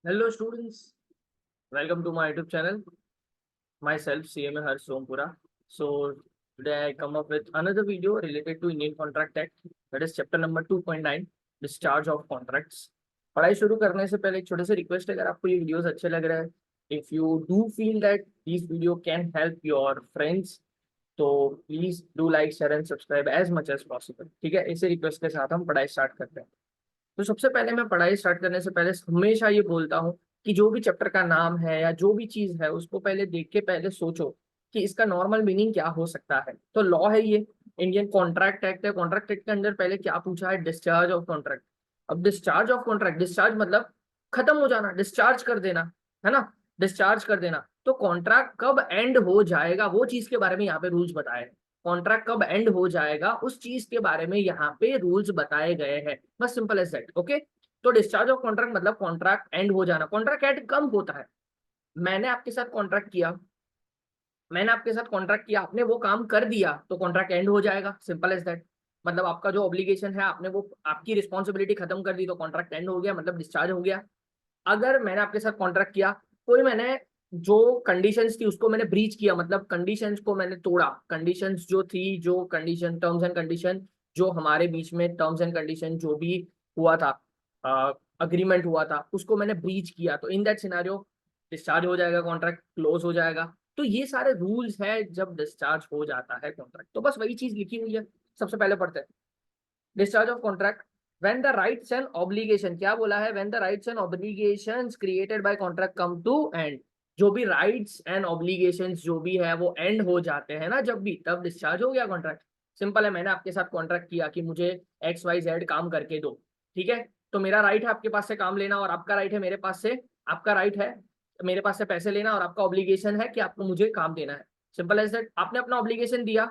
Hello students, welcome to my YouTube channel. Myself CMA Harsh Sompura. So today I come up with another video related to Indian Contract Act, that is chapter number 2.9, discharge of contracts. पढ़ाई शुरू करने से पहले एक छोटे से request है, अगर आपको ये वीडियोस अच्छे लग रहे हैं, if you do feel that this video can help your friends, तो please do like share and subscribe as much as possible. ठीक है, इसी रिक्वेस्ट के साथ हम पढ़ाई स्टार्ट करते हैं। तो सबसे पहले मैं पढ़ाई स्टार्ट करने से पहले हमेशा ये बोलता हूँ कि जो भी चैप्टर का नाम है या जो भी चीज है उसको पहले देख के पहले सोचो कि इसका नॉर्मल मीनिंग क्या हो सकता है। तो लॉ है ये, इंडियन कॉन्ट्रैक्ट एक्ट है। कॉन्ट्रैक्ट एक्ट के अंदर पहले क्या पूछा है? Discharge of contract. अब डिस्चार्ज ऑफ कॉन्ट्रैक्ट, डिस्चार्ज मतलब खत्म हो जाना, डिस्चार्ज कर देना, है ना। डिस्चार्ज कर देना। तो कॉन्ट्रैक्ट कब एंड हो जाएगा वो चीज के बारे में यहाँ पे रूल्स बताए हैं। कॉन्ट्रैक्ट कब एंड हो जाएगा उस चीज के बारे में यहाँ पे रूल्स बताए गए हैं, बस सिंपल एज दैट। ओके, तो डिस्चार्ज ऑफ कॉन्ट्रैक्ट मतलब कॉन्ट्रैक्ट एंड हो जाना। कॉन्ट्रैक्ट एंड कब होता है? मैंने आपके साथ कॉन्ट्रैक्ट किया, मैंने आपके साथ कॉन्ट्रैक्ट किया, आपने वो काम कर दिया तो कॉन्ट्रैक्ट एंड हो जाएगा, सिंपल एज दैट। मतलब आपका जो ऑब्लिगेशन है, आपने वो आपकी रिस्पॉन्सिबिलिटी खत्म कर दी तो कॉन्ट्रैक्ट एंड हो गया, मतलब डिस्चार्ज हो गया। अगर मैंने आपके साथ कॉन्ट्रैक्ट किया, कोई मैंने जो कंडीशंस थी उसको मैंने ब्रीच किया, मतलब कंडीशंस को मैंने तोड़ा, कंडीशंस जो थी, जो कंडीशन, टर्म्स एंड कंडीशन जो हमारे बीच में टर्म्स एंड कंडीशन जो भी हुआ था, अग्रीमेंट हुआ था, उसको मैंने ब्रीच किया, तो इन दैट सिनेरियो डिस्चार्ज हो जाएगा, कॉन्ट्रैक्ट क्लोज हो जाएगा। तो ये सारे रूल्स है जब डिस्चार्ज हो जाता है कॉन्ट्रैक्ट, तो बस वही चीज लिखी हुई है। सबसे पहले पढ़ते हैं discharge of contract. when the rights and obligation, क्या बोला है? when the rights and obligations created by contract come to end, जो भी राइट्स एंड ऑब्लिगेशंस जो भी है वो एंड हो जाते हैं ना जब भी, तब डिस्चार्ज हो गया कॉन्ट्रैक्ट। सिंपल है, मैंने आपके साथ कॉन्ट्रैक्ट किया कि मुझे एक्स वाई जेड काम करके दो, ठीक है। तो मेरा राइट है आपके पास से काम लेना, और आपका राइट है मेरे पास से, आपका राइट है मेरे पास से पैसे लेना, और आपका ऑब्लिगेशन है कि आपको मुझे काम देना है। Simple as that. आपने अपना ऑब्लिगेशन दिया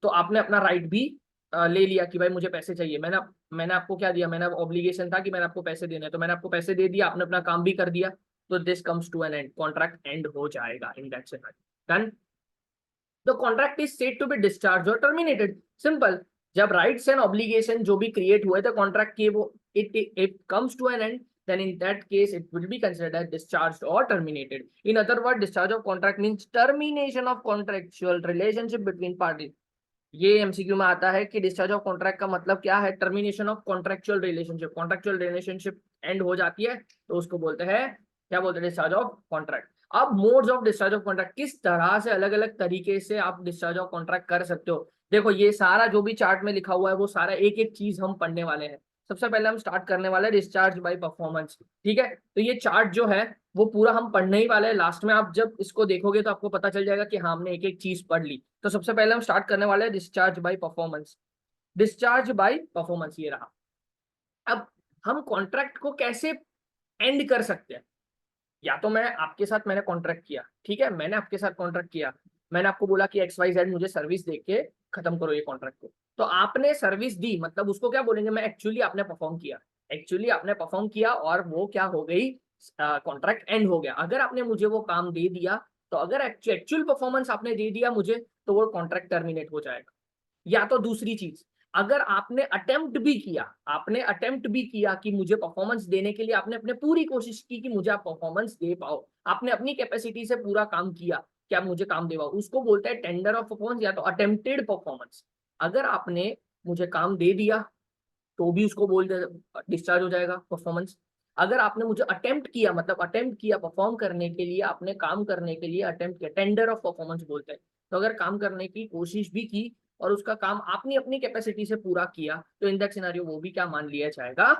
तो आपने अपना राइट भी ले लिया कि भाई मुझे पैसे चाहिए। मैंने आपको क्या दिया? मैंने ऑब्लिगेशन था कि मैंने आपको पैसे देने, तो मैंने आपको पैसे दे दिया, आपने अपना काम भी कर दिया, तो this comes to an end, contract end हो जाएगा in that scenario. Done. The contract is said to be discharge और टर्मिनेटेड। सिंपल। जब राइट्स एंड ऑब्लिगेशन जो भी क्रिएट हुए थे कॉन्ट्रैक्ट के, वो it comes to an end, then in that case it will be considered as discharged or terminated. In other words, discharge of contract means termination of contractual relationship between parties. ये MCQ में आता है कि discharge of contract का मतलब क्या है? Termination of contractual relationship. Contractual relationship and हो जाती है तो उसको बोलते हैं, क्या बोलते हैं? Discharge of contract. अब modes of discharge of contract, किस तरह से अलग अलग तरीके से आप डिस्चार्ज ऑफ कॉन्ट्रैक्ट कर सकते हो। देखो ये सारा जो भी चार्ट में लिखा हुआ है वो सारा एक एक चीज हम पढ़ने वाले हैं। सबसे पहले हम स्टार्ट करने वाले हैं डिस्चार्ज बाय परफॉर्मेंस, ठीक है। तो ये चार्ट जो है वो पूरा हम पढ़ने ही वाले हैं। लास्ट में आप जब इसको देखोगे तो आपको पता चल जाएगा कि हाँ हमने एक एक चीज पढ़ ली। तो सबसे पहले हम स्टार्ट करने वाले हैं discharge by performance. Discharge by performance ये रहा। अब हम कॉन्ट्रैक्ट को कैसे एंड कर सकते हैं? या तो मैं आपके साथ मैंने कॉन्ट्रैक्ट किया, ठीक है, मैंने आपके साथ कॉन्ट्रैक्ट किया, मैंने आपको बोला कि एक्स वाई जेड मुझे सर्विस दे के खत्म करो ये कॉन्ट्रैक्ट को, तो आपने सर्विस दी, मतलब उसको क्या बोलेंगे? मैं एक्चुअली आपने परफॉर्म किया, एक्चुअली आपने परफॉर्म किया, और वो क्या हो गई? कॉन्ट्रैक्ट एंड हो गया। अगर आपने मुझे वो काम दे दिया, तो अगर एक्चुअल परफॉर्मेंस आपने दे दिया मुझे, तो वो कॉन्ट्रैक्ट टर्मिनेट हो जाएगा। या तो दूसरी चीज, अगर आपने अटेम्प्ट भी किया, आपने अटेम्प्ट भी किया कि मुझे परफॉर्मेंस देने के लिए आपने अपने पूरी कोशिश की कि मुझे आप परफॉर्मेंस दे पाओ, आपने अपनी कैपेसिटी से पूरा काम किया कि आप मुझे काम दे पाओ, उसको बोलते हैं टेंडर ऑफ परफॉर्मेंस या तो अटेम्प्टेड परफॉर्मेंस। अगर आपने मुझे काम दे दिया तो भी उसको बोलते डिस्चार्ज हो जाएगा परफॉर्मेंस। अगर आपने मुझे अटेम्प्ट किया, मतलब अटेम्प्ट किया परफॉर्म करने के लिए, आपने काम करने के लिए अटेम्प्ट किया, टेंडर ऑफ परफॉर्मेंस बोलते हैं। तो अगर काम करने की कोशिश भी की और उसका काम आपने अपनी कैपेसिटी से पूरा किया, तो इन दैट सिनेरियो वो भी क्या मान लिया जाएगा?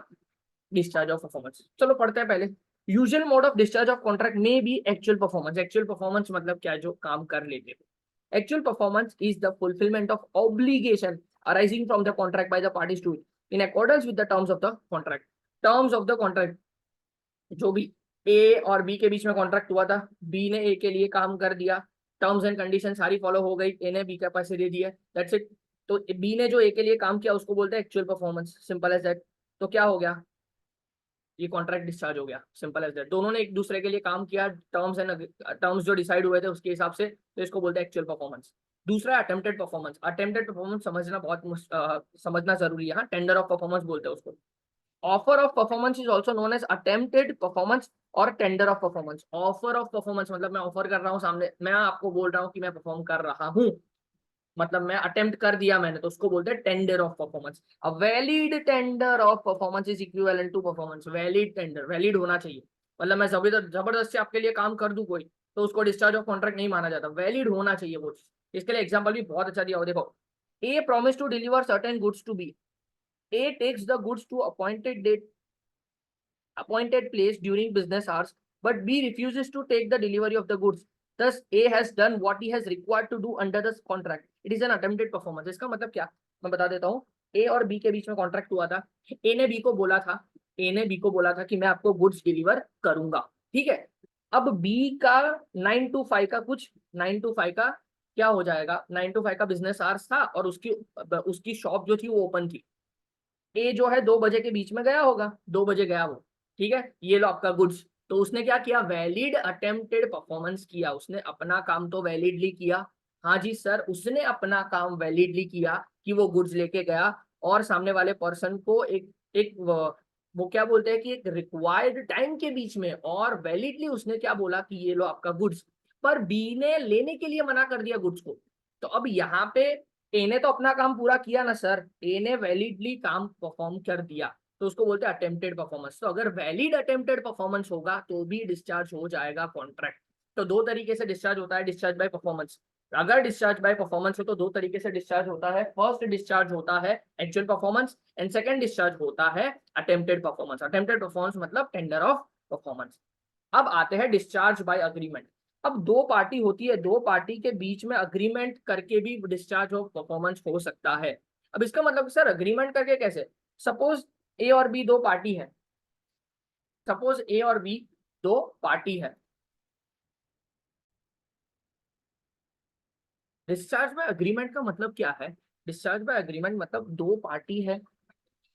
Discharge of performance. चलो पढ़ते हैं पहले। Usual mode of discharge of contract में by actual performance. Actual performance मतलब क्या? जो काम कर लेते हो। Actual performance is the fulfilment of obligation arising from the contract by the parties to it in accordance with the terms of the contract. Terms of the contract, जो भी ए और बी के बीच में कॉन्ट्रैक्ट हुआ था, बी ने ए के लिए काम कर दिया, टर्म्स एंड कंडीशन सारी फॉलो हो गई, ए ने बी के पैसे दे दिए, दैट्स इट। तो बी ने जो ए के लिए काम किया उसको बोलते हैं actual performance, simple as that. तो क्या हो गया? ये कॉन्ट्रैक्ट डिस्चार्ज हो गया, सिंपल एज दैट। दोनों ने एक दूसरे के लिए काम किया, टर्म्स जो डिसाइड हुए थे उसके हिसाब से, तो इसको बोलते हैं एक्चुअल परफॉर्मेंस। दूसरा अटेम्प्टेड परफॉर्मेंस। अटेम्प्टेड परफॉर्मेंस समझना बहुत समझना जरूरी है। हाँ, टेंडर ऑफ परफॉर्मेंस बोलते हैं उसको। Offer of performance is also known as attempted performance और tender of performance. Offer of performance मतलब मैं ऑफर कर रहा हूँ सामने, मैं आपको बोल रहा हूँ कि मैं परफॉर्म कर रहा हूँ, मतलब मैं अटेम्प्ट कर दिया मैंने, तो उसको बोलते हैं tender of performance. A valid tender of performance is equivalent to performance. Valid tender, valid होना चाहिए, मतलब मैं जबरदस्त से आपके लिए काम कर दूं कोई, तो उसको डिस्चार्ज ऑफ कॉन्ट्रैक्ट नहीं माना जाता, वैलिड होना चाहिए वो चीज। इसके लिए एग्जांपल भी बहुत अच्छा दिया हो, देखो, A promise to deliver certain goods to B, A takes the goods to appointed date, appointed place during business hours, but B refuses to take the delivery of the goods. Thus, A has done what he has required to do under the contract. It is an attempted performance. इसका मतलब क्या, मैं बता देता हूँ। A और B के बीच में कॉन्ट्रैक्ट हुआ था। A ने B को बोला था, A ने B को बोला था कि मैं आपको गुड्स डिलीवर करूंगा, ठीक है। अब B का 9 to 5 का कुछ 9 to 5 का क्या हो जाएगा, 9 to 5 का बिजनेस आवर्स था और उसकी उसकी शॉप जो थी वो ओपन थी। ए जो है 2 बजे के बीच में गया होगा, 2 बजे गया वो, ठीक है। ये लो आपका गुड्स। तो उसने क्या किया, वैलिड अटेम्प्टेड परफॉर्मेंस किया, उसने अपना काम तो वैलिडली किया। हाँ जी सर, उसने अपना काम वैलिडली किया कि वो गुड्स लेके गया और सामने वाले पर्सन को एक वो क्या बोलते हैं कि एक रिक्वायर्ड टाइम के बीच में, और वैलिडली उसने क्या बोला कि ये लो आपका गुड्स। पर बी ने लेने के लिए मना कर दिया गुड्स को। तो अब यहाँ पे ए ने तो अपना काम पूरा किया ना सर, ए ने वैलिडली काम परफॉर्म कर दिया, तो उसको बोलते हैं अटेम्प्टेड परफॉर्मेंस। तो अगर वैलिड अटेम्प्टेड परफॉर्मेंस होगा तो भी डिस्चार्ज हो जाएगा कॉन्ट्रैक्ट। तो दो तरीके से डिस्चार्ज होता है, डिस्चार्ज बाय परफॉर्मेंस। अगर डिस्चार्ज बाय परफॉर्मेंस हो तो दो तरीके से डिस्चार्ज होता है। फर्स्ट डिस्चार्ज होता है actual performance and second discharge होता है अटेम्प्टेड परफॉर्मेंस। अटेम्प्टेड परफॉर्मेंस मतलब टेंडर ऑफ परफॉर्मेंस। अब आते हैं डिस्चार्ज बाय अग्रीमेंट। अब दो पार्टी होती है, दो पार्टी के बीच में अग्रीमेंट करके भी डिस्चार्ज ऑफ परफॉर्मेंस हो सकता है। अब इसका मतलब सर अग्रीमेंट करके कैसे, सपोज ए और बी दो पार्टी है, सपोज ए और बी दो पार्टी है। डिस्चार्ज बाय अग्रीमेंट का मतलब क्या है, डिस्चार्ज बाय अग्रीमेंट मतलब दो पार्टी है,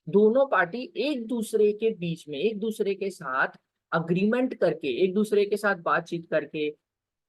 दोनों पार्टी एक दूसरे के बीच में एक दूसरे के साथ अग्रीमेंट करके, एक दूसरे के साथ बातचीत करके,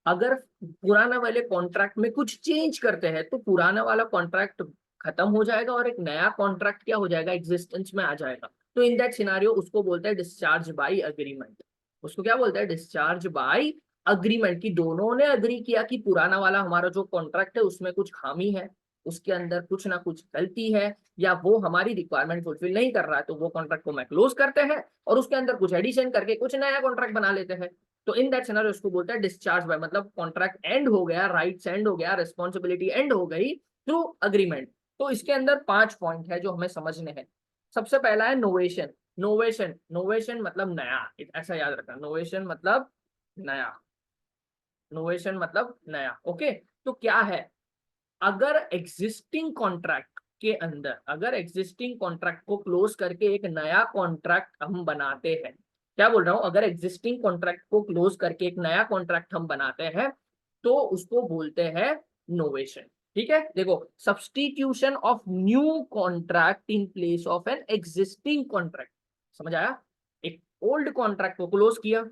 अगर पुराना वाले कॉन्ट्रैक्ट में कुछ चेंज करते हैं तो पुराना वाला कॉन्ट्रैक्ट खत्म हो जाएगा और एक नया कॉन्ट्रैक्ट क्या हो जाएगा, एग्जिस्टेंस में आ जाएगा। तो इन दैट सिनारियो उसको बोलते हैं डिस्चार्ज बाय अग्रीमेंट। उसको क्या बोलते हैं, डिस्चार्ज बाय अग्रीमेंट, की दोनों ने अग्री किया कि पुराना वाला हमारा जो कॉन्ट्रैक्ट है उसमें कुछ खामी है, उसके अंदर कुछ ना कुछ गलती है, या वो हमारी रिक्वायरमेंट फुलफिल नहीं कर रहा है, तो वो कॉन्ट्रैक्ट को मैं क्लोज करते हैं और उसके अंदर कुछ एडिशन करके कुछ नया कॉन्ट्रैक्ट बना लेते हैं। तो इन दैट सिनेरियो उसको बोलते हैं डिस्चार्ज बाय, मतलब कॉन्ट्रैक्ट एंड हो गया, राइट्स एंड हो गया, रिस्पॉन्सिबिलिटी एंड हो गई थ्रू अग्रीमेंट। तो इसके अंदर 5 पॉइंट है जो हमें समझने हैं। सबसे पहला है नोवेशन। नोवेशन, नोवेशन मतलब नया, ऐसा याद रखना, नोवेशन मतलब नया, नोवेशन मतलब नया, ओके। तो क्या है, अगर एग्जिस्टिंग कॉन्ट्रैक्ट के अंदर, अगर एग्जिस्टिंग कॉन्ट्रैक्ट को क्लोज करके एक नया कॉन्ट्रैक्ट हम बनाते हैं, क्या बोल रहा हूं, अगर एग्जिस्टिंग कॉन्ट्रैक्ट को क्लोज करके एक नया कॉन्ट्रैक्ट हम बनाते हैं तो उसको बोलते हैं नोवेशन, ठीक है। देखो, substitution of new contract in place of an existing contract, समझ आया। एक ओल्ड कॉन्ट्रैक्ट को क्लोज किया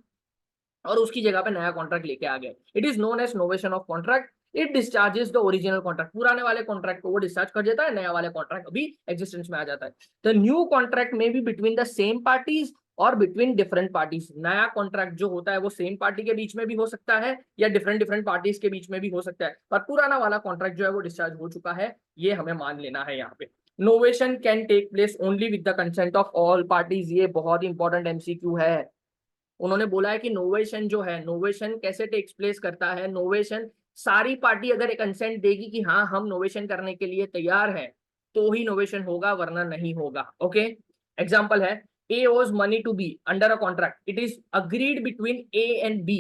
और उसकी जगह पे नया कॉन्ट्रैक्ट लेके आ गए, it is known as novation of contract. It discharges the original contract, पुराने वाले कॉन्ट्रैक्ट को वो डिस्चार्ज कर देता है, नया वाले कॉन्ट्रैक्ट अभी एग्जिस्टेंस में आ जाता है। द न्यू कॉन्ट्रैक्ट में be between the same parties और बिटवीन डिफरेंट पार्टीज। नया कॉन्ट्रैक्ट जो होता है वो सेम पार्टी के बीच में भी हो सकता है या डिफरेंट डिफरेंट पार्टीज के बीच में भी हो सकता है, पर पुराना वाला कॉन्ट्रैक्ट जो है वो डिस्चार्ज हो चुका है, ये हमें मान लेना है यहाँ पे। Novation can take place only with the consent of all parties, ये बहुत इंपॉर्टेंट एमसीक्यू है। उन्होंने बोला है कि नोवेशन जो है, नोवेशन कैसे टेक्स प्लेस करता है, नोवेशन सारी पार्टी अगर एक कंसेंट देगी कि हाँ हम नोवेशन करने के लिए तैयार हैं तो ही नोवेशन होगा, वरना नहीं होगा, ओके। एग्जांपल है, A owes money to B under a contract, it is agreed between A and B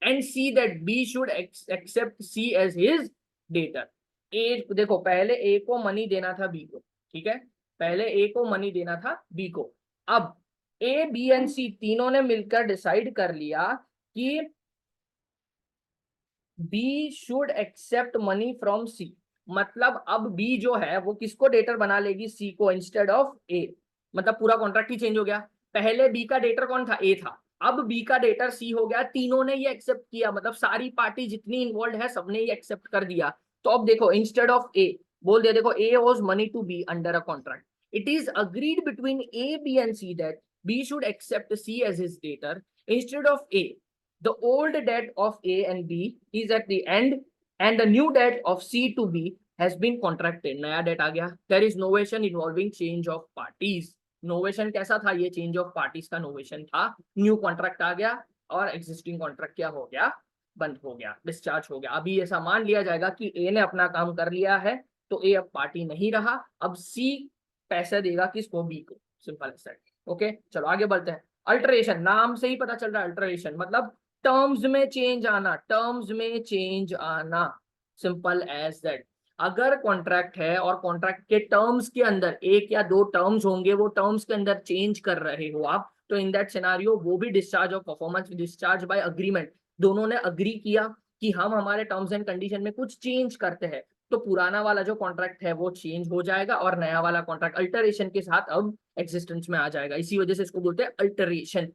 and C that B should accept C as his debtor. A, देखो पहले ए को मनी देना था बी को, ठीक है, पहले ए को मनी देना था बी को। अब ए बी एंड सी तीनों ने मिलकर डिसाइड कर लिया कि B should accept money from C, मतलब अब बी जो है वो किसको डेटर बना लेगी, सी को इंस्टेड ऑफ ए, मतलब पूरा कॉन्ट्रैक्ट ही चेंज हो गया। पहले बी का डेटर कौन था, ए था, अब बी का डेटर सी हो गया, तीनों ने ये एक्सेप्ट किया, मतलब सारी पार्टी जितनी इन्वॉल्व है सबने ये एक्सेप्ट कर दिया। तो अब देखो इंस्टेड ऑफ ए बोल दिया, देखो A owes money to B under a contract, It is agreed between A, B, and C that B should accept C as his debtor instead of A. The old debt of A and B is at the end, and the new debt of C to B has been contracted. नया debt आ गया. There is novation involving change of parties. Novation कैसा था? ये change of parties का novation था. New contract आ गया और existing contract क्या हो गया? बंद हो गया, डिस्चार्ज हो गया. अभी ऐसा मान लिया जाएगा कि ए ने अपना काम कर लिया है, तो ए अब पार्टी नहीं रहा. अब सी पैसे देगा किसको? बी को. Simple set. ओके, चलो आगे बढ़ते हैं. अल्टरेशन, नाम से ही पता चल रहा है अल्टरेशन मतलब टर्म्स में चेंज आना, टर्म्स में चेंज आना. Simple as that. अगर कॉन्ट्रैक्ट है और कॉन्ट्रैक्ट के टर्म्स के अंदर एक या दो टर्म्स होंगे, वो टर्म्स के अंदर चेंज कर रहे हो आप, तो इन दैट सिनेरियो वो भी discharge of performance, discharge by agreement. दोनों ने अग्री किया कि हम हमारे टर्म्स एंड कंडीशन में कुछ चेंज करते हैं, तो पुराना वाला जो कॉन्ट्रैक्ट है वो चेंज हो जाएगा और नया वाला कॉन्ट्रैक्ट अल्टरेशन के साथ अब एक्जिस्टेंस में आ जाएगा. इसी वजह से इसको बोलते हैं alteration.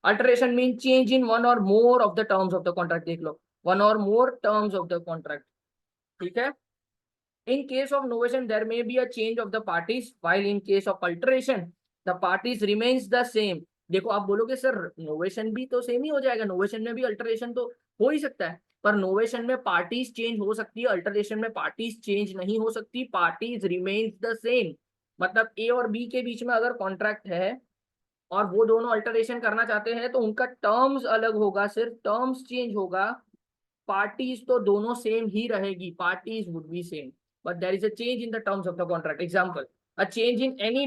Alteration mean change in one or more of the terms of the contract. देख लो, one or more terms of the contract. ठीक है. In case of novation, there may be a change of the parties, while in case of alteration, the parties remains the same. देखो, आप बोलोगे sir novation भी तो same ही हो जाएगा, novation में भी अल्टरेशन तो हो ही सकता है, पर नोवेशन में पार्टीज चेंज हो सकती है, अल्टरेशन में पार्टीज चेंज नहीं हो सकती. Parties remains the same. मतलब ए और बी के बीच में अगर कॉन्ट्रैक्ट है और वो दोनों अल्टरेशन करना चाहते हैं, तो उनका टर्म्स अलग होगा, सिर्फ टर्म्स चेंज होगा. पार्टीज तो दोनों सेम ही रहेगी, parties would be same, but there is a change in the terms of the contract. Example, a change in any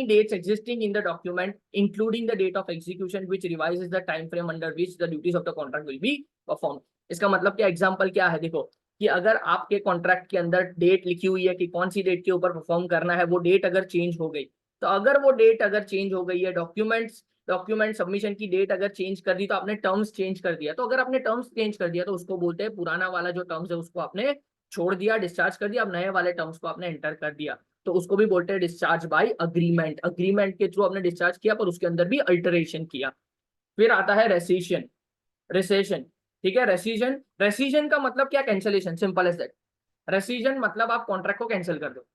dates existing in the document, including the date of execution, which revises the time frame under which the duties of the contract will be performed. इसका मतलब क्या? Example क्या है? देखो कि अगर आपके contract के अंदर डेट लिखी हुई है कि कौन सी डेट के ऊपर परफॉर्म करना है, वो डेट अगर चेंज हो गई, तो अगर वो डेट अगर चेंज हो गई है, डॉक्यूमेंट सबमिशन की डेट अगर चेंज कर दी, तो आपने टर्म्स चेंज कर दिया. तो अगर आपने टर्म्स चेंज कर दिया तो उसको बोलते हैं पुराना वाला जो टर्म्स है उसको आपने छोड़ दिया, डिस्चार्ज कर दिया, अब नए वाले टर्म्स को आपने एंटर कर दिया, तो उसको भी बोलते हैं डिस्चार्ज बाय अग्रीमेंट. अग्रीमेंट के थ्रू आपने डिस्चार्ज किया, पर उसके अंदर भी अल्टरेशन किया. फिर आता है रेसिशन. रेसेशन, ठीक है. रेसिजन का मतलब क्या? Cancellation. Simple as that. Rescission मतलब आप कॉन्ट्रैक्ट को कैंसिल कर दो.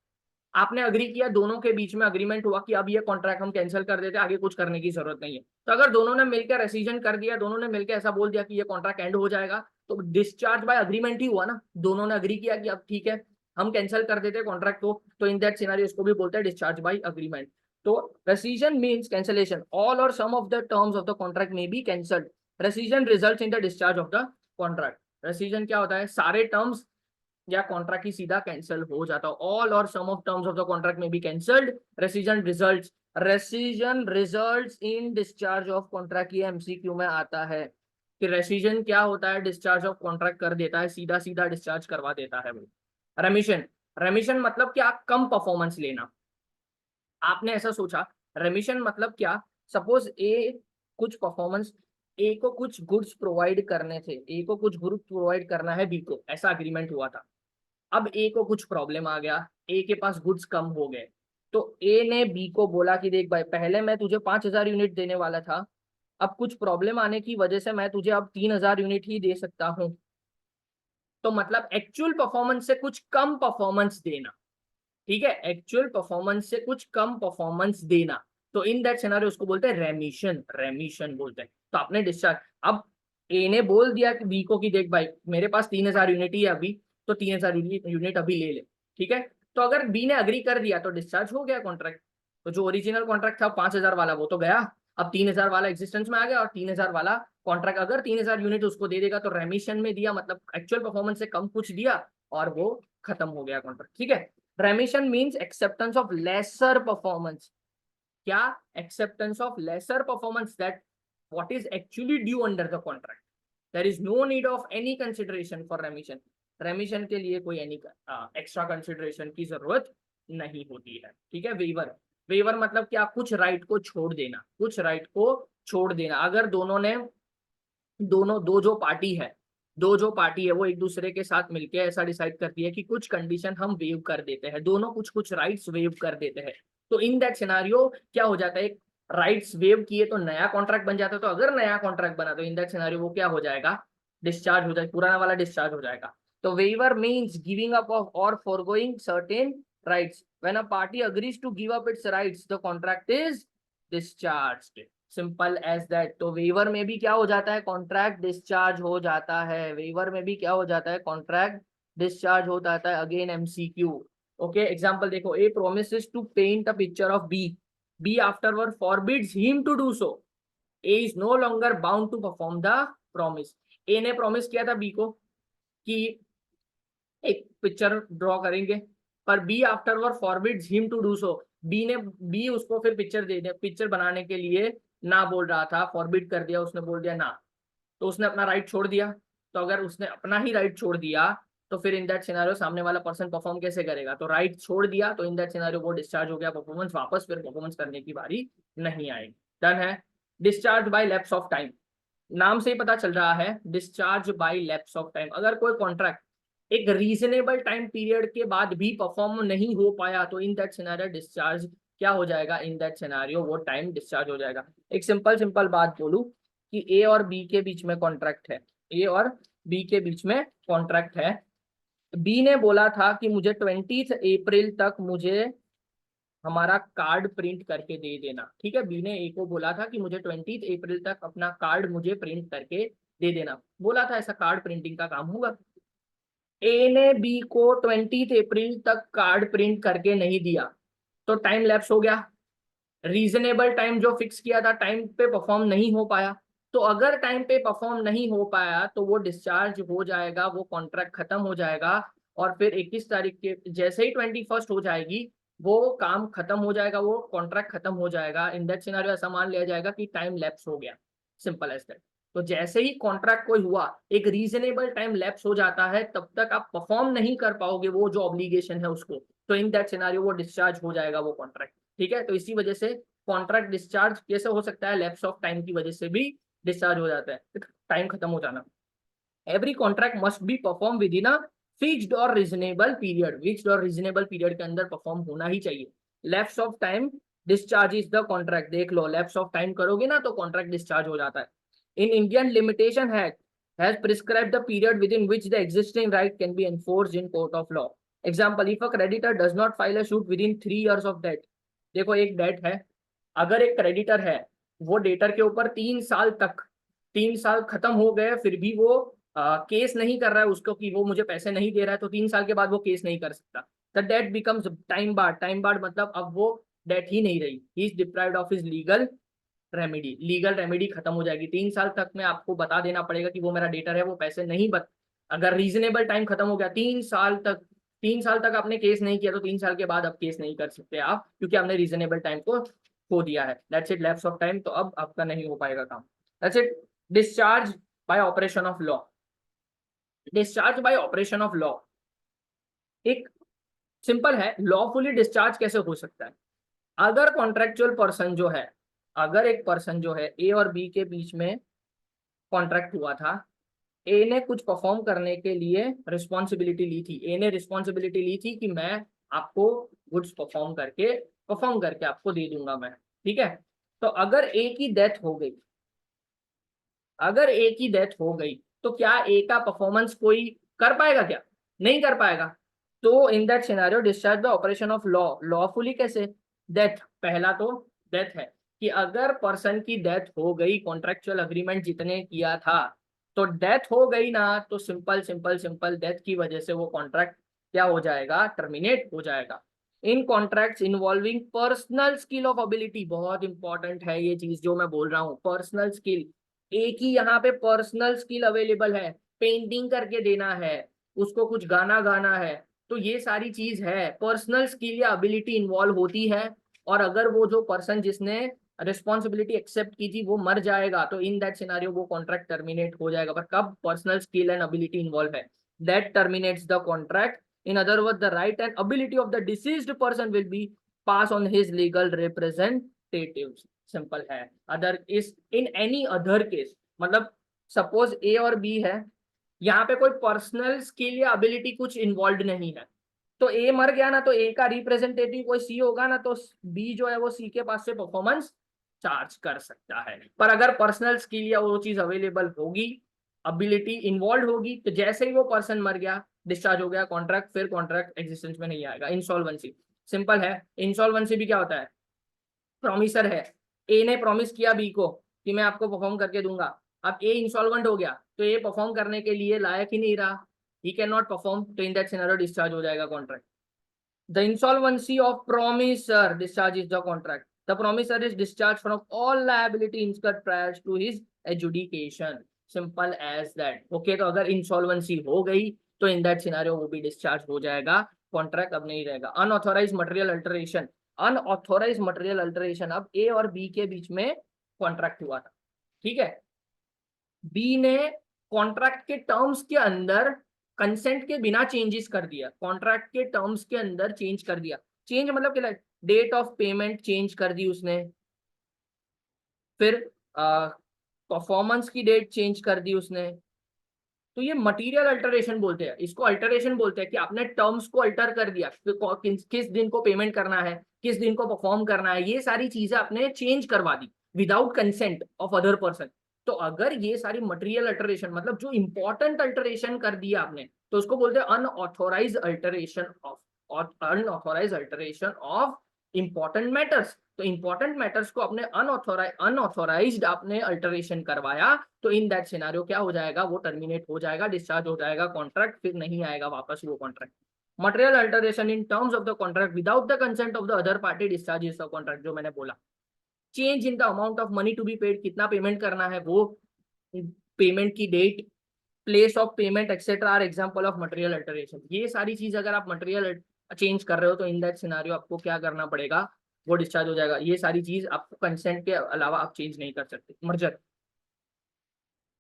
आपने अग्री किया, दोनों के बीच में अग्रीमेंट हुआ कि अब ये कॉन्ट्रैक्ट हम कैंसिल कर देते हैं, आगे कुछ करने की जरूरत नहीं है. तो अगर दोनों ने मिलकर रेसिजन कर दिया, दोनों ने मिलकर ऐसा बोल दिया कि ये कॉन्ट्रैक्ट एंड हो जाएगा, तो डिस्चार्ज बाय अग्रीमेंट ही हुआ ना. दोनों ने अग्री किया कि अब ठीक है हम कैंसिल कर देते हैं कॉन्ट्रैक्ट को, तो इन दैट सिनेरियो इसको भी बोलते हैं डिस्चार्ज बाय अग्रीमेंट. तो रेसिजन means cancellation. All or some of the terms of the contract में be cancelled. Rescission results in the discharge of the contract. Rescission क्या होता है? सारे टर्म्स या कॉन्ट्रैक्ट ही सीधा कैंसिल हो जाता है. All or some of terms of the contract में be cancelled. Rescission results in discharge of contract. ये एमसीक्यू में आता है कि रेसिजन क्या होता है? डिस्चार्ज ऑफ कॉन्ट्रैक्ट कर देता है, सीधा सीधा डिस्चार्ज करवा देता है. रेमिशन मतलब क्या? कम परफॉर्मेंस लेना. आपने ऐसा सोचा, रेमिशन मतलब क्या? सपोज ए कुछ परफॉर्मेंस, ए को कुछ गुड्स प्रोवाइड करने थे, ए को कुछ गुड्स प्रोवाइड करना है बी को, ऐसा अग्रीमेंट हुआ था. अब ए को कुछ प्रॉब्लम आ गया, ए के पास गुड्स कम हो गए, तो ए ने बी को बोला कि देख भाई, पहले मैं तुझे 5,000 यूनिट देने वाला था, अब कुछ प्रॉब्लम आने की वजह से मैं तुझे अब 3,000 यूनिट ही दे सकता हूं. तो मतलब एक्चुअल परफॉर्मेंस से कुछ कम परफॉर्मेंस देना. ठीक है, एक्चुअल परफॉर्मेंस से कुछ कम परफॉर्मेंस देना. तो इन दैट सिनेरियो उसको बोलते हैं रेमिशन बोलते हैं. तो आपने डिस्चार्ज, अब ए ने बोल दिया कि बी को कि देख भाई मेरे पास 3,000 यूनिट ही है अभी, तो 3,000 यूनिट अभी ले ले. ठीक है, तो अगर बी ने अग्री कर दिया तो डिस्चार्ज हो गया कॉन्ट्रैक्ट. तो जो ओरिजिनल कॉन्ट्रैक्ट था 5,000 वाला वो तो गया, अब 3,000 वाला एग्जिस्टेंस में आ गया, और 3,000 वाला कॉन्ट्रैक्ट अगर 3,000 यूनिट उसको दे देगा तो रेमिशन में दिया, मतलब एक्चुअल परफॉर्मेंस से कम कुछ दिया और वो खत्म हो गया कॉन्ट्रैक्ट. ठीक है. Remission means acceptance of lesser performance. क्या? Acceptance of lesser performance that what is actually due under the contract. There is no need of any consideration for remission. रेमिशन के लिए कोई एनी एक्स्ट्रा कंसिडरेशन की जरूरत नहीं होती है. ठीक है. वेवर मतलब क्या? कुछ राइट को छोड़ देना, कुछ राइट को छोड़ देना. अगर दो जो पार्टी है वो एक दूसरे के साथ मिलके ऐसा डिसाइड करती है कि कुछ कंडीशन हम वेव कर देते हैं, दोनों कुछ राइट्स वेव कर देते हैं, तो इन दैट सिनेरियो क्या हो जाता है? राइट्स वेव किए तो नया कॉन्ट्रैक्ट बन जाता है. तो अगर नया कॉन्ट्रैक्ट बना तो इन दैट सिनेरियो वो क्या हो जाएगा? डिस्चार्ज हो जाएगा, पुराना वाला डिस्चार्ज हो जाएगा. तो waiver means giving up of or forgoing certain rights. When a party agrees to give up its rights, the contract is discharged. Simple as that. तो वेवर में भी क्या हो जाता है, कॉन्ट्रैक्ट डिस्चार्ज हो जाता है. वेवर में भी क्या हो जाता है, कॉन्ट्रैक्ट डिस्चार्ज हो जाता है. Again MCQ. ओके, एग्जांपल देखो. ए promises to paint a picture of B. B afterward forbids him to do so. A is no longer bound to perform the promise. A ने प्रॉमिस किया था B को कि एक पिक्चर ड्रॉ करेंगे, पर B afterward forbids him to do so. B उसको फिर पिक्चर बनाने के लिए ना बोल रहा था, फॉरबिड कर दिया, उसने बोल दिया ना, तो उसने अपना राइट छोड़ दिया. तो अगर उसने अपना ही राइट छोड़ दिया तो फिर इन दैट सिनेरियो सामने वाला पर्सन परफॉर्म कैसे करेगा. तो राइट छोड़ दिया तो इन दैट सिनेरियो वो डिस्चार्ज हो गया, परफॉर्मेंस वापस फिर परफॉर्मेंस करने की बारी नहीं आएगी. डन है. Discharge by lapse of time. नाम से ही पता चल रहा है, discharge by lapse of time. अगर कोई कॉन्ट्रैक्ट एक रीजनेबल टाइम पीरियड के बाद भी परफॉर्म नहीं हो पाया तो इन दैट सिनेरियो डिस्चार्ज क्या हो जाएगा, इन दैट सिनेरियो वो टाइम डिस्चार्ज हो जाएगा. एक सिंपल बात बोलूं कि ए और बी के बीच में कॉन्ट्रैक्ट है. ए और बी के बीच में कॉन्ट्रैक्ट है. बी ने बोला था कि मुझे 20 अप्रैल तक मुझे हमारा कार्ड प्रिंट करके दे देना. ठीक है, बी ने ए को बोला था कि मुझे 20 अप्रैल तक अपना कार्ड मुझे प्रिंट करके दे देना. बोला था ऐसा कार्ड प्रिंटिंग का काम होगा. ए ने बी को 20 अप्रैल तक कार्ड प्रिंट करके नहीं दिया तो टाइम लैप्स हो गया. रीजनेबल टाइम जो फिक्स किया था टाइम पे परफॉर्म नहीं हो पाया. तो अगर टाइम पे परफॉर्म नहीं हो पाया तो वो डिस्चार्ज हो जाएगा, वो कॉन्ट्रैक्ट खत्म हो जाएगा. और फिर 21 तारीख के जैसे ही 21 हो जाएगी वो काम खत्म हो जाएगा, वो कॉन्ट्रैक्ट खत्म हो जाएगा. इन दैट सिनेरियो ऐसा मान लिया जाएगा कि टाइम लैप्स हो गया. Simple as that. तो जैसे ही कॉन्ट्रैक्ट कोई हुआ, एक रीजनेबल टाइम लैप्स हो जाता है, तब तक आप परफॉर्म नहीं कर पाओगे वो जो ऑब्लिगेशन है उसको. तो इन दैट सिनेरियो वो डिस्चार्ज हो जाएगा वो कॉन्ट्रैक्ट. ठीक है, तो इसी वजह से कॉन्ट्रैक्ट डिस्चार्ज कैसे हो सकता है, लैप्स ऑफ टाइम की वजह से भी डिस्चार्ज हो जाता है, टाइम खत्म हो जाना. Every contract must be perform with in a fixed और रीजनेबल पीरियड. फिक्स्ड और रीजनेबल पीरियड के अंदर परफॉर्म होना ही चाहिए. Lapse of time discharge is the contract. देख लो, लैप्स ऑफ टाइम करोगे ना तो कॉन्ट्रैक्ट डिस्चार्ज हो जाता है. In Indian, limitation has prescribed the period within which the existing right can be enforced in court of law. Example, if a creditor does not file a suit within 3 years of debt. देखो, एक date है, अगर एक creditor है वो debtor के ऊपर 3 साल खत्म हो गए फिर भी वो केस नहीं कर रहा है उसको कि वो मुझे पैसे नहीं दे रहा है, तो 3 साल के बाद वो केस नहीं कर सकता. The debt becomes time barred. Time barred मतलब अब वो डेट ही नहीं रही. He is deprived of his legal remedy खत्म हो जाएगी. 3 साल तक में आपको बता देना पड़ेगा कि वो मेरा डेटर है, वो पैसे नहीं अगर रीजनेबल टाइम खत्म हो गया 3 साल तक आपने केस नहीं किया तो 3 साल के बाद अब केस नहीं कर सकते आप, क्योंकि आपने रीजनेबल टाइम को खो दिया है. That's it, lapse of time. तो अब आपका नहीं हो पाएगा काम. That's it. Discharge by operation of law. Discharge by operation of law एक सिंपल है. लॉफुली डिस्चार्ज कैसे हो सकता है, अगर कॉन्ट्रेक्चुअल पर्सन जो है, अगर एक पर्सन जो है ए और बी के बीच में कॉन्ट्रैक्ट हुआ था, ए ने कुछ परफॉर्म करने के लिए रिस्पॉन्सिबिलिटी ली थी. ए ने रिस्पॉन्सिबिलिटी ली थी कि मैं आपको गुड्स परफॉर्म करके आपको दे दूंगा मैं. ठीक है, तो अगर ए की डेथ हो गई तो क्या ए का परफॉर्मेंस कोई कर पाएगा, क्या नहीं कर पाएगा. तो in that scenario discharge by operation of law. Lawfully कैसे, डेथ. पहला तो डेथ है कि अगर पर्सन की डेथ हो गई, कॉन्ट्रेक्चुअल अग्रीमेंट जितने किया था, तो डेथ हो गई ना, तो सिंपल डेथ की वजह से वो कॉन्ट्रैक्ट क्या हो जाएगा, टर्मिनेट हो जाएगा. In contracts involving personal skill of ability. बहुत इंपॉर्टेंट है ये चीज जो मैं बोल रहा हूँ, पर्सनल स्किल. एक ही यहाँ पे पर्सनल स्किल अवेलेबल है, पेंटिंग करके देना है, उसको कुछ गाना गाना है, तो ये सारी चीज है. पर्सनल स्किल या एबिलिटी इन्वॉल्व होती है. और अगर वो जो पर्सन जिसने रिस्पॉन्सिबिलिटी एक्सेप्ट की थी वो मर जाएगा तो इन दैट सिनेरियो वो कॉन्ट्रैक्ट टर्मिनेट हो जाएगा. पर कब personal skill and ability involve है, that terminates the contract. In other word, the right and ability of the deceased person will be pass on his legal representatives. Simple है. Other is in any other case, मतलब suppose A और B है, यहाँ पे कोई personal skill या ability कुछ involve नहीं है, तो ए मर गया ना तो ए का रिप्रेजेंटेटिव कोई सी होगा ना, तो बी जो है वो सी के पास से परफॉर्मेंस चार्ज कर सकता है. पर अगर पर्सनल स्किल या वो चीज अवेलेबल होगी अबिलिटी इन्वॉल्व होगी, तो जैसे ही वो पर्सन मर गया, डिस्चार्ज हो गया कॉन्ट्रैक्ट, फिर कॉन्ट्रैक्ट एग्जिस्टेंस में नहीं आएगा। इंसॉल्वेंसी सिंपल है। इंसॉल्वेंसी भी क्या होता है, प्रॉमिसर है, ए ने प्रॉमिस किया बी को कि मैं आपको परफॉर्म करके दूंगा, अब ए इंसॉल्वेंट हो गया तो ए परफॉर्म करने के लिए लायक ही नहीं रहा, ही कैन नॉट परफॉर्म, तो इन दैट सिनेरियो डिस्चार्ज हो जाएगा contract. The insolvency of promisor discharge is the contract, the promisor is discharge from all liability incurred prior to his adjudication, simple as that. Okay, तो अगर insolvency हो गई तो in that scenario वो भी discharge हो जाएगा, कॉन्ट्रैक्ट अब नहीं रहेगा। Unauthorized material alteration, unauthorized material alteration, अब ए और बी के बीच में कॉन्ट्रैक्ट हुआ था, ठीक है, बी ने कॉन्ट्रैक्ट के टर्म्स के अंदर कंसेंट के बिना चेंजेस कर दिया, कॉन्ट्रैक्ट के टर्म्स के अंदर चेंज कर दिया, चेंज मतलब क्या, डेट ऑफ पेमेंट चेंज कर दी उसने, फिर परफॉर्मेंस की डेट चेंज कर दी उसने, तो ये मटेरियल अल्टरेशन बोलते हैं, इसको अल्टरेशन बोलते हैं कि आपने टर्म्स को अल्टर कर दिया, किस दिन को पेमेंट करना है, किस दिन को परफॉर्म करना है, ये सारी चीजें आपने चेंज करवा दी without consent of other person. तो अगर ये सारी मटेरियल अल्टरेशन मतलब जो इंपॉर्टेंट अल्टरेशन कर दिया आपने, तो उसको बोलते हैं unauthorized alteration of, unauthorized alteration of important matters. तो इंपॉर्टेंट मैटर्स को अपने अनऑथोराइज्ड आपने अल्टरेशन करवाया, तो इन दैट सिनेरियो क्या हो जाएगा, वो टर्मिनेट हो जाएगा, डिस्चार्ज हो जाएगा कॉन्ट्रैक्ट, फिर नहीं आएगा वापस वो contract. Material alteration in terms of the contract without the consent of the other party discharges the contract, जो मैंने बोला। Change in the amount of money to be paid, कितना पेमेंट करना है, वो पेमेंट की date, place of payment etcetera are example of material alteration. ये सारी चीज अगर आप मटेरियल चेंज कर रहे हो तो इन दैट सिनेरियो आपको क्या करना पड़ेगा, वो डिस्चार्ज हो जाएगा। ये सारी चीज आपको कंसेंट के अलावा आप चेंज नहीं कर सकते। Merger,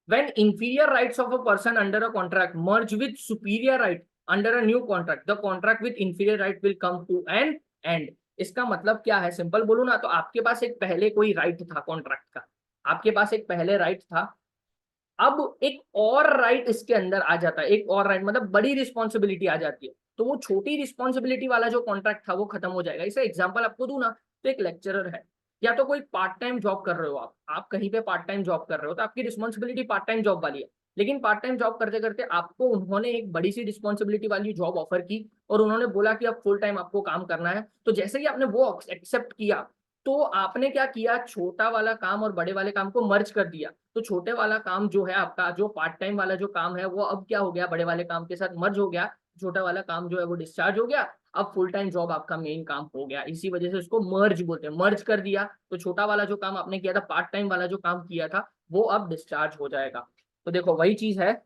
when inferior rights of a person under a contract merge with superior right under a new contract, the contract with inferior right will come to an end। इसका मतलब क्या है, सिंपल बोलूं ना, तो आपके पास एक पहले कोई राइट था कॉन्ट्रैक्ट का, आपके पास एक पहले राइट था, अब एक और राइट इसके अंदर आ जाता है, एक और राइट मतलब बड़ी रिस्पॉन्सिबिलिटी आ जाती है, तो वो छोटी रिस्पॉन्सिबिलिटी वाला जो कॉन्ट्रैक्ट था वो खत्म हो जाएगा। इसे एग्जांपल आपको दूं ना, तो एक लेक्चरर है या तो कोई पार्ट टाइम जॉब कर रहे हो, आप कहीं पे पार्ट टाइम जॉब कर रहे हो, तो आपकी रिस्पॉन्सिबिलिटी पार्ट टाइम जॉब वाली है, लेकिन पार्ट टाइम जॉब करते करते आपको उन्होंने एक बड़ी सी रिस्पॉन्सिबिलिटी वाली जॉब ऑफर की और उन्होंने बोला कि अब फुल टाइम आपको काम करना है, तो जैसे ही आपने वो एक्सेप्ट किया, तो आपने क्या किया, छोटा वाला काम और बड़े वाले काम को मर्ज कर दिया, तो छोटे वाला काम जो है आपका, जो पार्ट टाइम वाला जो काम है, वो अब क्या हो गया, बड़े वाले काम के साथ मर्ज हो गया, छोटा वाला काम जो है वो डिस्चार्ज हो गया, अब फुल टाइम जॉब आपका मेन काम हो गया। इसी वजह से उसको मर्ज बोलते हैं, मर्ज कर दिया, तो छोटा वाला जो काम आपने किया था, पार्ट टाइम वाला जो काम किया था, वो अब डिस्चार्ज हो जाएगा। तो देखो वही चीज है,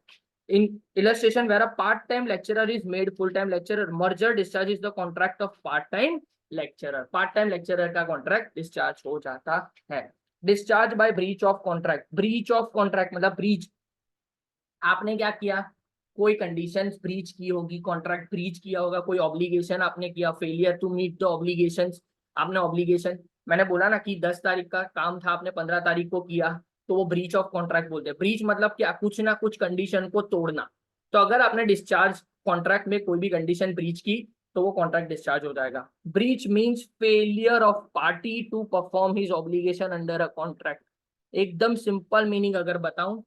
इन illustration where a part-time lecturer is made full-time lecturer, merger discharges the contract of part-time lecturer, part-time lecturer का contract discharge हो जाता है। discharge by breach of contract, breach of contract मतलब breach, आपने क्या किया, कोई कंडीशंस ब्रीच की होगी, कॉन्ट्रैक्ट ब्रीच किया होगा, कोई ऑब्लिगेशन आपने किया, failure to meet the obligations, आपने ऑब्लिगेशन, मैंने बोला ना कि 10 तारीख का काम था, आपने 15 तारीख को किया, तो वो ब्रीच ऑफ कॉन्ट्रैक्ट बोलते हैं। ब्रीच मतलब क्या, कुछ ना कुछ कंडीशन को तोड़ना, तो अगर आपने डिस्चार्ज कॉन्ट्रैक्ट में कोई भी कंडीशन ब्रीच की, तो वो कॉन्ट्रैक्ट डिस्चार्ज हो जाएगा। Breach means failure of party to perform his obligation under a contract. एकदम सिंपल मीनिंग अगर बताऊं,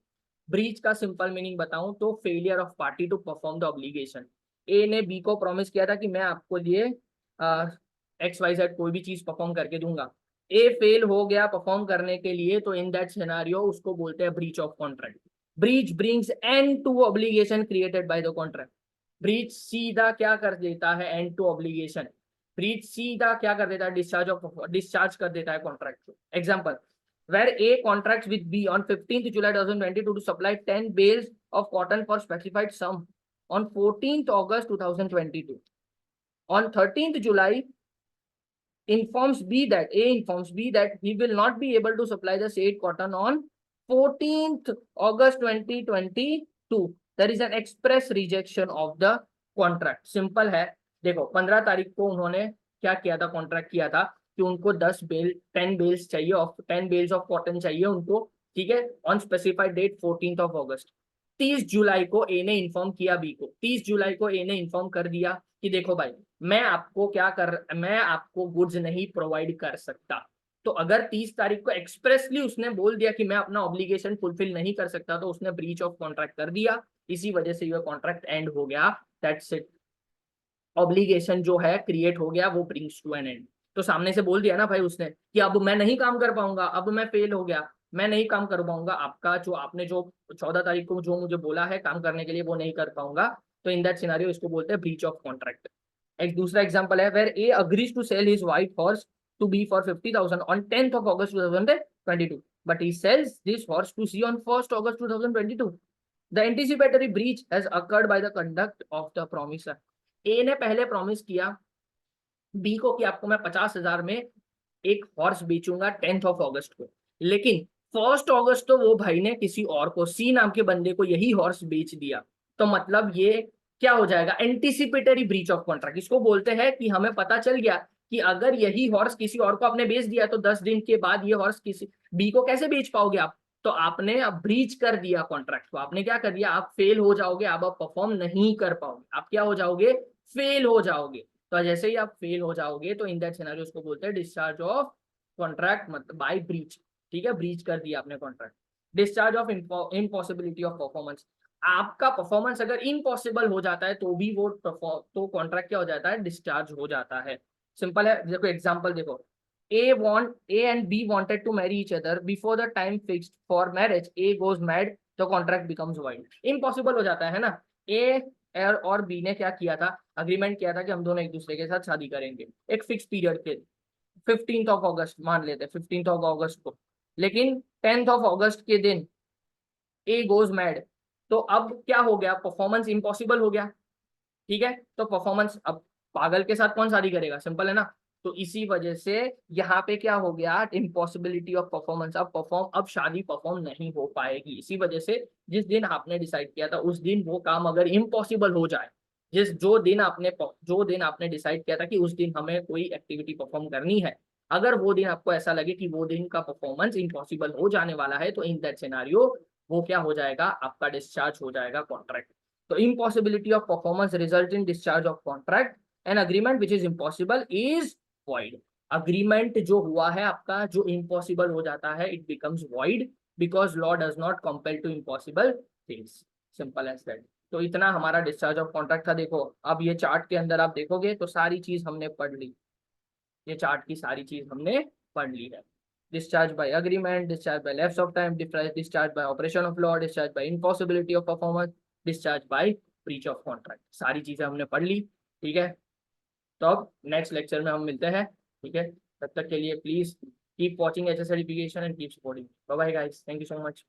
ब्रीच का सिंपल मीनिंग बताऊं तो failure of party to perform the obligation. A ने बी को प्रॉमिस किया था कि मैं आपको लिए एक्स वाई जेड कोई भी चीज परफॉर्म करके दूंगा, ए फेल हो गया परफॉर्म करने के लिए, तो इन दैट सिनेरियो उसको बोलते हैं breach of contract. Breach brings end to obligation created by the contract. Breach सीधा क्या कर देता है, एंड टू ऑब्लिगेशन, ब्रीच सीधा क्या कर देता है, डिस्चार्ज कर देता है कॉन्ट्रैक्ट को। Example, where A contracts with B on 15th July 2022 to supply 10 bales of cotton for specified sum on 14th August 2022. On 13th July, informs B that A informs B that he will not be able to supply the said cotton on 14th August 2022. There is an express rejection of the contract. Simple है, देखो 15 तारीख को उन्होंने क्या किया था, contract किया था कि उनको 10 बेल्स चाहिए, 10 बेल्स ऑफ कॉटन चाहिए उनको, ठीक है, on specified date 14th of August. 30 जुलाई को ए ने इन्फॉर्म किया बी को, 30 जुलाई को ए ने इन्फॉर्म कर दिया कि देखो भाई, मैं आपको गुड्स नहीं प्रोवाइड कर सकता, तो अगर 30 तारीख को एक्सप्रेसली उसने बोल दिया कि मैं अपना ऑब्लिगेशन फुलफिल नहीं कर सकता, तो उसने ब्रीच ऑफ कॉन्ट्रैक्ट कर दिया, इसी वजह से ये कॉन्ट्रैक्ट एंड हो गया, दैट्स इट। ऑब्लिगेशन जो है क्रिएट हो गया, वो ब्रिंग्स टू एन एंड। तो सामने से बोल दिया ना भाई उसने कि अब मैं नहीं काम कर पाऊंगा, अब मैं फेल हो गया, मैं नहीं काम कर पाऊंगा, आपका जो आपने जो 14 तारीख को जो मुझे बोला है काम करने के लिए वो नहीं कर पाऊंगा, तो इन दैट सिनेरियो इसको बोलते हैं ब्रीच ऑफ कॉन्ट्रैक्ट। एक दूसरा एग्जांपल है where A agrees to sell his white horse to B for 50,000 on 10th of August 2022, but he sells this horse to C on 1st August 2022. The anticipatory breach has occurred by the conduct of the promiser. ए ने पहले promise किया B को कि आपको मैं 50,000 में एक horse बेचूंगा 10th of August को, लेकिन 1st August तो वो भाई ने किसी और को, सी नाम के बंदे को यही हॉर्स बेच दिया। तो मतलब ये क्या हो जाएगा, एंटीसिपेटरी ब्रीच ऑफ कॉन्ट्रैक्ट। इसको बोलते हैं कि हमें पता चल गया कि अगर यही हॉर्स किसी और को आपने बेच दिया तो 10 दिन के बाद ये हॉर्स किसी बी को कैसे बेच पाओगे आप, तो आपने अब ब्रीच कर दिया कॉन्ट्रैक्ट को, आपने क्या कर दिया, आप फेल हो जाओगे, आप अब परफॉर्म नहीं कर पाओगे, आप क्या हो जाओगे, फेल हो जाओगे। तो जैसे ही आप फेल हो जाओगे तो इन दैट सिनेरियो उसको बोलते हैं डिस्चार्ज ऑफ कॉन्ट्रैक्ट, मतलब बाय ब्रीच। ठीक है, ब्रीच कर दिया आपने contract. Discharge of impossibility of performance, आपका परफॉर्मेंस अगर इम्पॉसिबल हो जाता है तो भी वो तो कॉन्ट्रैक्ट क्या हो जाता है, डिस्चार्ज हो जाता है। सिंपल है, देखो एग्जांपल देखो, A and B wanted to marry each other before the time fixed for marriage. A goes mad, the contract becomes void. Impossible हो जाता है ना। A और B ने क्या किया था, अग्रीमेंट किया था कि हम दोनों एक दूसरे के साथ शादी करेंगे एक फिक्स पीरियड के, 15th of August मान लेते हैं, 15th of August को, लेकिन 10th of August के दिन ए गोज मैड, तो अब क्या हो गया, परफॉर्मेंस इम्पॉसिबल हो गया। ठीक है, तो परफॉर्मेंस, अब पागल के साथ कौन शादी करेगा, सिंपल है ना। तो इसी वजह से यहाँ पे क्या हो गया, इम्पॉसिबिलिटी ऑफ परफॉर्मेंस, अब शादी परफॉर्म नहीं हो पाएगी। इसी वजह से जिस दिन आपने डिसाइड किया था उस दिन वो काम अगर इम्पॉसिबल हो जाए, जो दिन आपने डिसाइड किया था कि उस दिन हमें कोई एक्टिविटी परफॉर्म करनी है, अगर वो दिन आपको ऐसा लगे कि वो दिन का परफॉर्मेंस इम्पॉसिबल हो जाने वाला है, तो इन दैट सिनेरियो वो क्या हो जाएगा, आपका डिस्चार्ज हो जाएगा कॉन्ट्रैक्ट। तो impossibility of performance result in discharge of contract, an agreement which is impossible is void। agreement जो हुआ है आपका, जो impossible हो जाता है, it becomes void because law does not compel to impossible things, simple as that। तो इतना हमारा डिस्चार्ज ऑफ कॉन्ट्रैक्ट था। देखो अब ये चार्ट के अंदर आप देखोगे तो सारी चीज हमने पढ़ ली, ये चार्ट की सारी चीज हमने पढ़ ली है। Discharge by agreement, discharge by lapse of time, discharge by operation of law, discharge by impossibility of performance, discharge by breach of contract, सारी चीजें हमने पढ़ ली। ठीक है, तो अब नेक्स्ट लेक्चर में हम मिलते हैं। ठीक है, तब तक के लिए please keep watching HS certification and keep supporting. Bye bye guys, thank you so much.